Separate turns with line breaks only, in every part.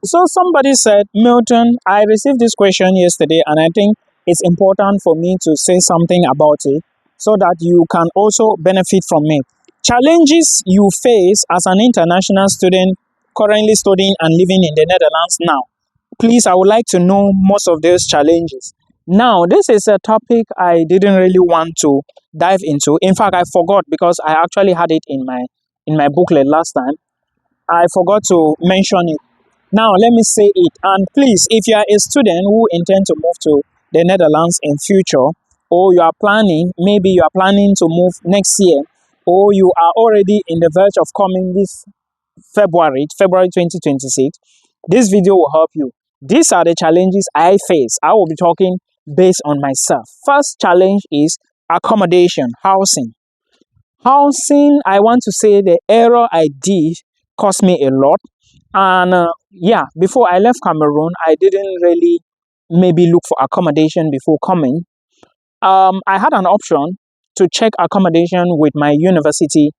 So somebody said, Milton, I received this question yesterday, and I think it's important for me to say something about it so that you can also benefit from it. Challenges you face as an international student currently studying and living in the Netherlands now. Please, I would like to know most of those challenges. Now, this is a topic I didn't really want to dive into. In fact, I forgot because I actually had it in my booklet last time. I forgot to mention it. Now, let me say it. And please, if you are a student who intend to move to the Netherlands in future, or you are planning, maybe you are planning to move next year, or you are already in the verge of coming this February 2026, this video will help you. These are the challenges I face. I will be talking based on myself. First challenge is accommodation, housing. Housing, I want to say the error I did cost me a lot. And yeah, before I left Cameroon, I didn't really maybe look for accommodation before coming. I had an option to check accommodation with my university.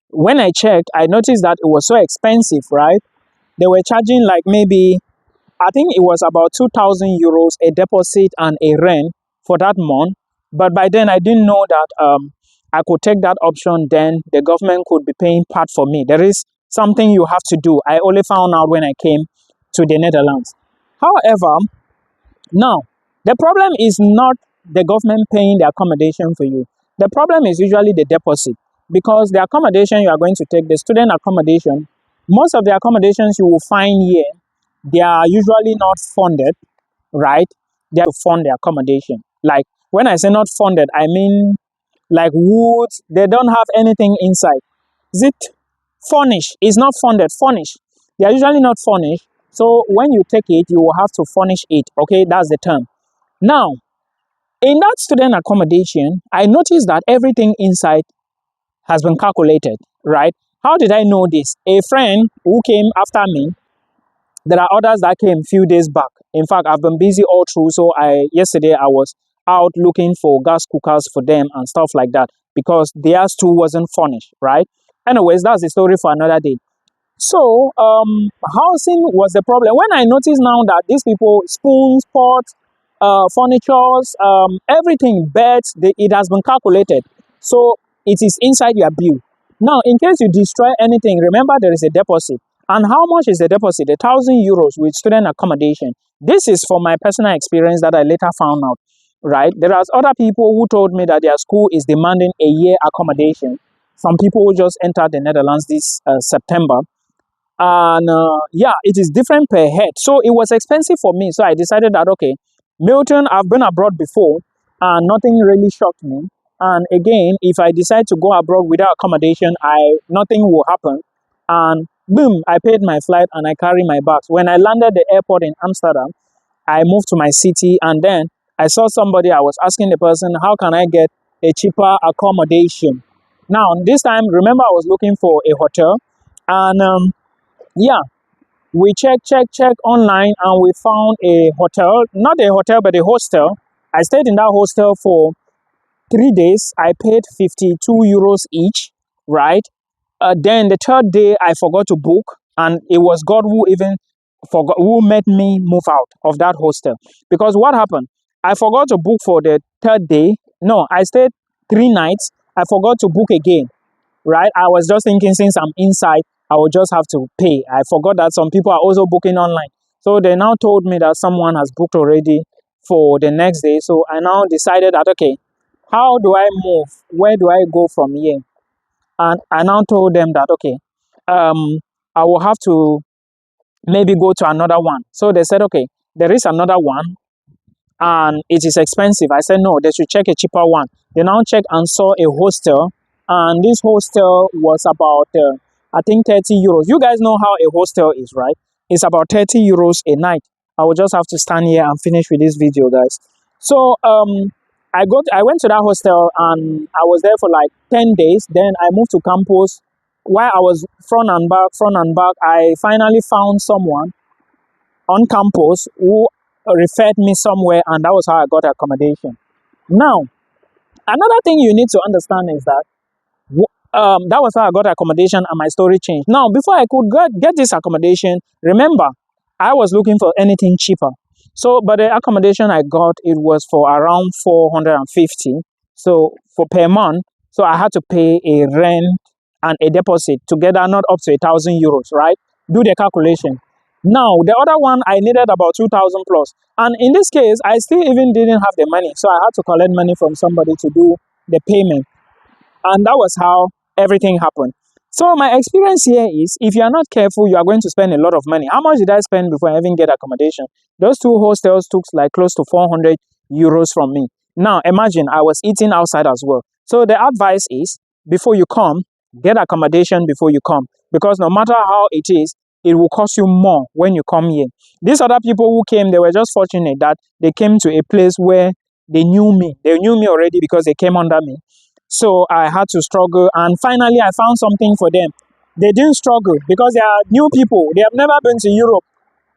When I checked, I noticed that it was so expensive, right? They were charging like maybe, I think it was about 2,000 euros a deposit and a rent for that month. But by then, I didn't know that I could take that option, then the government could be paying part for me. There is something you have to do. I only found out when I came to the Netherlands. However, now, the problem is not the government paying the accommodation for you. The problem is usually the deposit, because the accommodation you are going to take, the student accommodation, most of the accommodations you will find here, they are usually not funded, right? They have to fund the accommodation. Like when I say not funded, I mean like wood, they don't have anything inside. Is it furnished? It's not funded, furnished. They are usually not furnished. So when you take it, you will have to furnish it. Okay, that's the term. Now, in that student accommodation, I noticed that everything inside has been calculated, right? How did I know this? A friend who came after me, there are others that came a few days back. In fact, I've been busy all through. So yesterday I was out looking for gas cookers for them and stuff like that because theirs too wasn't furnished, right? Anyways, that's the story for another day. So housing was the problem. When I noticed now that these people, spoons, pots, furnitures, everything, beds, it has been calculated. So it is inside your bill. Now, in case you destroy anything, remember there is a deposit. And how much is the deposit? 1,000 euros with student accommodation. This is from my personal experience that I later found out, right? There are other people who told me that their school is demanding a year accommodation. Some people who just entered the Netherlands this September. And yeah, it is different per head. So it was expensive for me. So I decided that, okay, Milton, I've been abroad before and nothing really shocked me. And again, if I decide to go abroad without accommodation, nothing will happen. And boom, I paid my flight and I carry my bags. When I landed the airport in Amsterdam, I moved to my city and then I saw somebody, I was asking the person, how can I get a cheaper accommodation? Now, this time, remember I was looking for a hotel and yeah, we check online and we found a hotel, not a hotel, but a hostel. I stayed in that hostel for 3 days. I paid 52 euros each, right? Then the third day, I forgot to book, and it was God who even forgot, who made me move out of that hostel. Because what happened? I forgot to book for the third day. No, I stayed 3 nights. I forgot to book again, right? I was just thinking since I'm inside, I will just have to pay. I forgot that some people are also booking online. So they now told me that someone has booked already for the next day. So I now decided that, okay, how do I move? Where do I go from here? And I now told them that, okay, I will have to maybe go to another one. So they said, okay, there is another one and it is expensive. I said, no, they should check a cheaper one. They now checked and saw a hostel, and this hostel was about, I think, 30 euros. You guys know how a hostel is, right? It's about 30 euros a night. I will just have to stand here and finish with this video, guys. So, I went to that hostel and I was there for like 10 days. Then I moved to campus. While I was front and back, I finally found someone on campus who referred me somewhere, and that was how I got accommodation. Now, another thing you need to understand is that that was how I got accommodation and my story changed. Now, before I could get this accommodation, remember, I was looking for anything cheaper. So, but the accommodation I got, it was for around 450. So for per month, so I had to pay a rent and a deposit together, not up to €1,000, right? Do the calculation. Now the other one I needed about 2,000 plus, and in this case, I still even didn't have the money, so I had to collect money from somebody to do the payment. And that was how everything happened. So my experience here is, if you are not careful, you are going to spend a lot of money. How much did I spend before I even get accommodation? Those two hostels took like close to €400 from me. Now imagine I was eating outside as well. So the advice is, before you come, get accommodation before you come, because no matter how it is, it will cost you more when you come here. These other people who came, they were just fortunate that they came to a place where they knew me. They knew me already because they came under me. So I had to struggle, and finally I found something for them. They didn't struggle because they are new people. They have never been to Europe.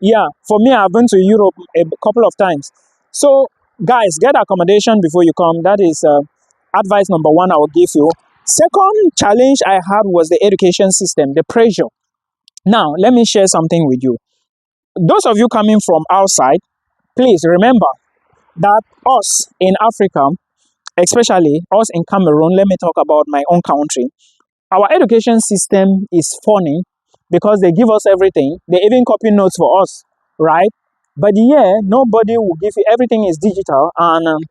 Yeah, for me, I've been to Europe a couple of times. So, guys, get accommodation before you come. That is advice number one I will give you. Second challenge I had was the education system, the pressure. Now, let me share something with you. Those of you coming from outside, please remember that us in Africa, especially us in Cameroon, let me talk about my own country. Our education system is funny because they give us everything. They even copy notes for us, right? But yeah, nobody will give you, everything is digital. And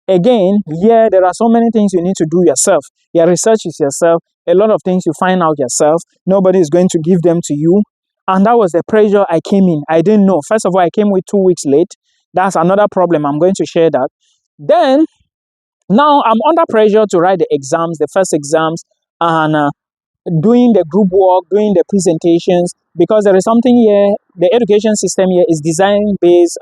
again, yeah, there are so many things you need to do yourself. Your research is yourself. A lot of things you find out yourself. Nobody is going to give them to you. And that was the pressure I came in. I didn't know. First of all, I came with 2 weeks late. That's another problem. I'm going to share that. Then, now I'm under pressure to write the exams, the first exams, and doing the group work, doing the presentations, because there is something here. The education system here is design based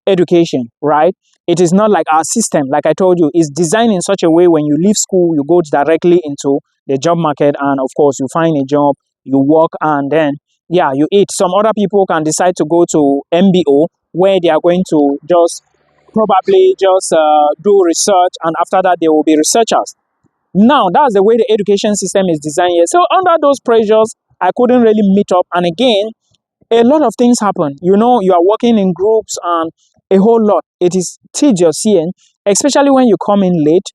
education, right? It is not like our system, like I told you, is designed in such a way when you leave school, you go directly into the job market, and of course, you find a job, you work, and then, yeah, you eat. Some other people can decide to go to MBO, where they are going to just probably just do research, and after that, they will be researchers. Now, that's the way the education system is designed here. So, under those pressures, I couldn't really meet up. And again, a lot of things happen. You know, you are working in groups and a whole lot. It is tedious here, especially when you come in late.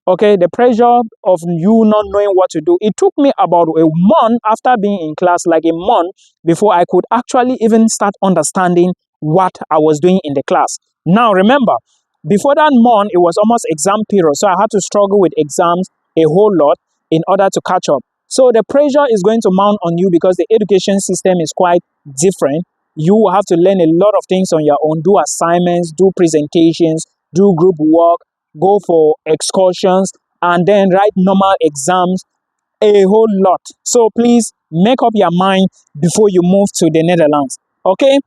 Okay, the pressure of you not knowing what to do. It took me about a month after being in class, like a month, before I could actually even start understanding what I was doing in the class. Now, remember, before that month, it was almost exam period. So I had to struggle with exams a whole lot in order to catch up. So the pressure is going to mount on you because the education system is quite different. You will have to learn a lot of things on your own, do assignments, do presentations, do group work, go for excursions, and then write normal exams, a whole lot. So please make up your mind before you move to the Netherlands. Okay?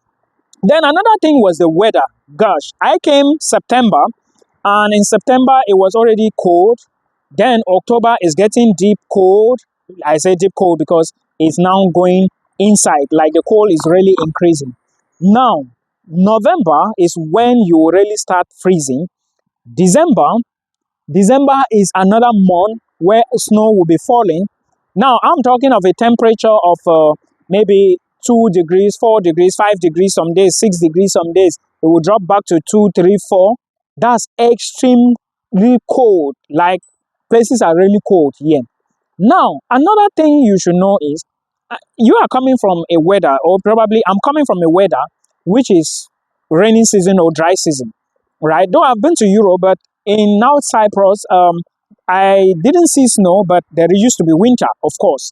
Then another thing was the weather. Gosh, I came September, and in September it was already cold. Then October is getting deep cold. I say deep cold because it's now going inside, like the cold is really increasing. Now, November is when you really start freezing. December, December is another month where snow will be falling. Now, I'm talking of a temperature of maybe 2 degrees, 4 degrees, 5 degrees some days, 6 degrees some days. It will drop back to 2, 3, 4. That's extremely cold. Like, places are really cold here. Now, another thing you should know is you are coming from a weather, or probably I'm coming from a weather which is rainy season or dry season, right? Though I've been to Europe, but in North Cyprus, I didn't see snow, but there used to be winter, of course.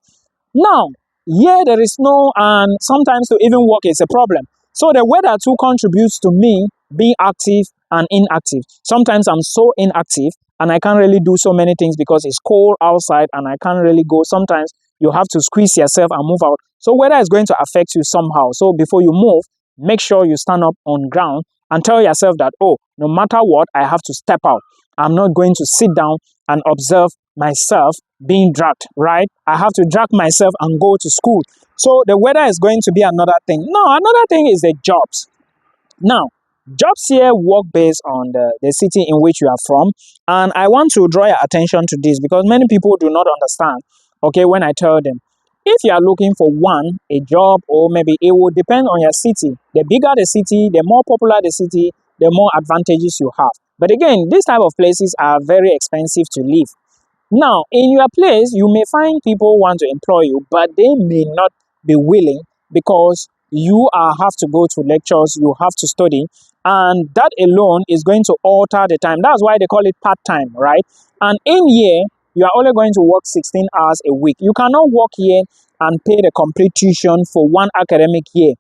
Now, yeah, there is snow, and sometimes to even walk is a problem. So the weather too contributes to me being active and inactive. Sometimes I'm so inactive and I can't really do so many things because it's cold outside and I can't really go. Sometimes you have to squeeze yourself and move out. So weather is going to affect you somehow. So before you move, make sure you stand up on ground and tell yourself that, oh, no matter what, I have to step out. I'm not going to sit down and observe myself being dragged, right? I have to drag myself and go to school. So the weather is going to be another thing. Now, another thing is the jobs. Now, jobs here work based on the city in which you are from. And I want to draw your attention to this because many people do not understand, okay, when I tell them. if you are looking for one, a job, or maybe it will depend on your city. The bigger the city, the more popular the city, the more advantages you have. But again, these type of places are very expensive to live. Now, in your place, you may find people want to employ you, but they may not be willing because you have to go to lectures, you have to study, and that alone is going to alter the time. That's why they call it part time, right? And in here, you are only going to work 16 hours a week. You cannot work here and pay the complete tuition for one academic year.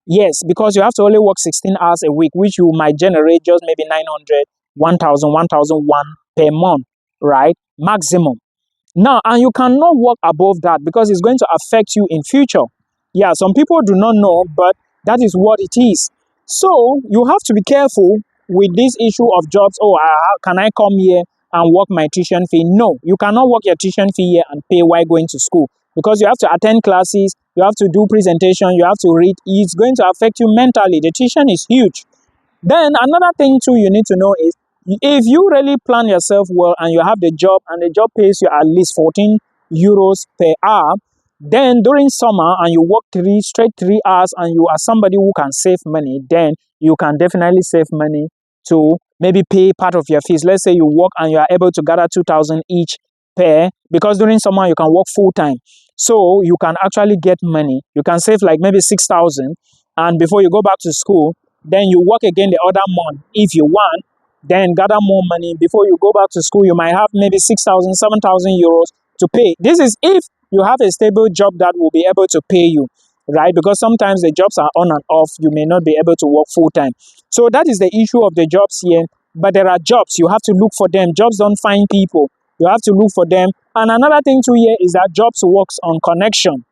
Yes, because you have to only work 16 hours a week, which you might generate just maybe 900, 1,000, 1,001 per month, right? Maximum. Now, and you cannot work above that because it's going to affect you in future. Yeah, some people do not know, but that is what it is. So you have to be careful with this issue of jobs. Oh, can I come here and work my tuition fee? No, you cannot work your tuition fee here and pay while going to school because you have to attend classes, you have to do presentation, you have to read. It's going to affect you mentally. The tuition is huge. Then another thing too you need to know is if you really plan yourself well and you have the job and the job pays you at least 14 euros per hour, then during summer and you work 3 hours and you are somebody who can save money, then you can definitely save money to maybe pay part of your fees. Let's say you work and you are able to gather 2,000 each per, because during summer you can work full time. So you can actually get money. You can save like maybe 6,000, and before you go back to school, then you work again the other month if you want, then gather more money. Before you go back to school, you might have maybe 6,000, 7,000 euros to pay. This is if you have a stable job that will be able to pay you, right? Because sometimes the jobs are on and off. You may not be able to work full time. So that is the issue of the jobs here. But there are jobs. You have to look for them. Jobs don't find people. You have to look for them. And another thing too here is that jobs works on connection.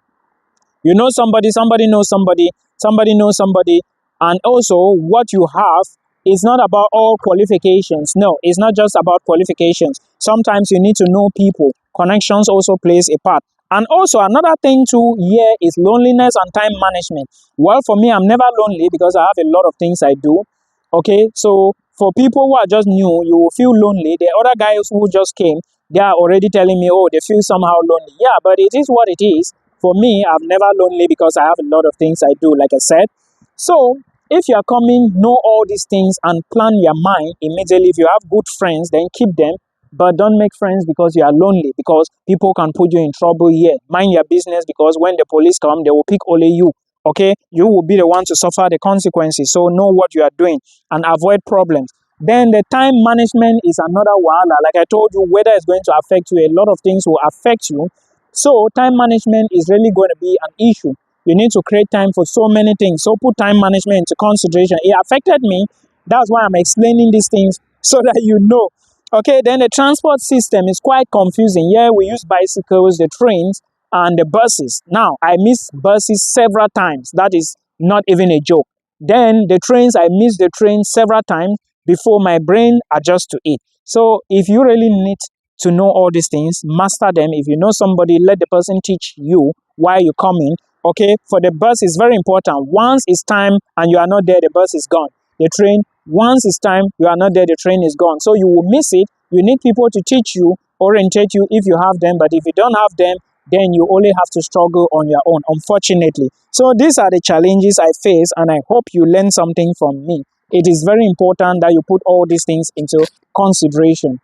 You know somebody, somebody knows somebody, somebody knows somebody. And also what you have is not about all qualifications. No, it's not just about qualifications. Sometimes you need to know people. Connections also plays a part. And also another thing too here is loneliness and time management. Well, for me, I'm never lonely because I have a lot of things I do. Okay, so for people who are just new, you will feel lonely. The other guys who just came, they are already telling me, oh, they feel somehow lonely. Yeah, but it is what it is. For me, I'm never lonely because I have a lot of things I do, like I said. So if you are coming, know all these things and plan your mind immediately. If you have good friends, then keep them. But don't make friends because you are lonely, because people can put you in trouble here. Mind your business, because when the police come, they will pick only you. Okay, you will be the one to suffer the consequences. So know what you are doing and avoid problems. Then the time management is another one. Like I told you, weather is going to affect you. A lot of things will affect you. So time management is really going to be an issue. You need to create time for so many things. So put time management into consideration. It affected me. That's why I'm explaining these things so that you know. Okay, then the transport system is quite confusing. Yeah, we use bicycles, the trains, and the buses. Now, I miss buses several times. That is not even a joke. Then the trains, I miss the trains several times before my brain adjusts to it. So if you really need to know all these things, master them. If you know somebody, let the person teach you while you come in. Okay, for the bus is very important. Once it's time and you are not there, the bus is gone. The train, once it's time, you are not there, the train is gone. So you will miss it. You need people to teach you, orientate you if you have them. But if you don't have them, then you only have to struggle on your own, unfortunately. So these are the challenges I face, and I hope you learn something from me. It is very important that you put all these things into consideration.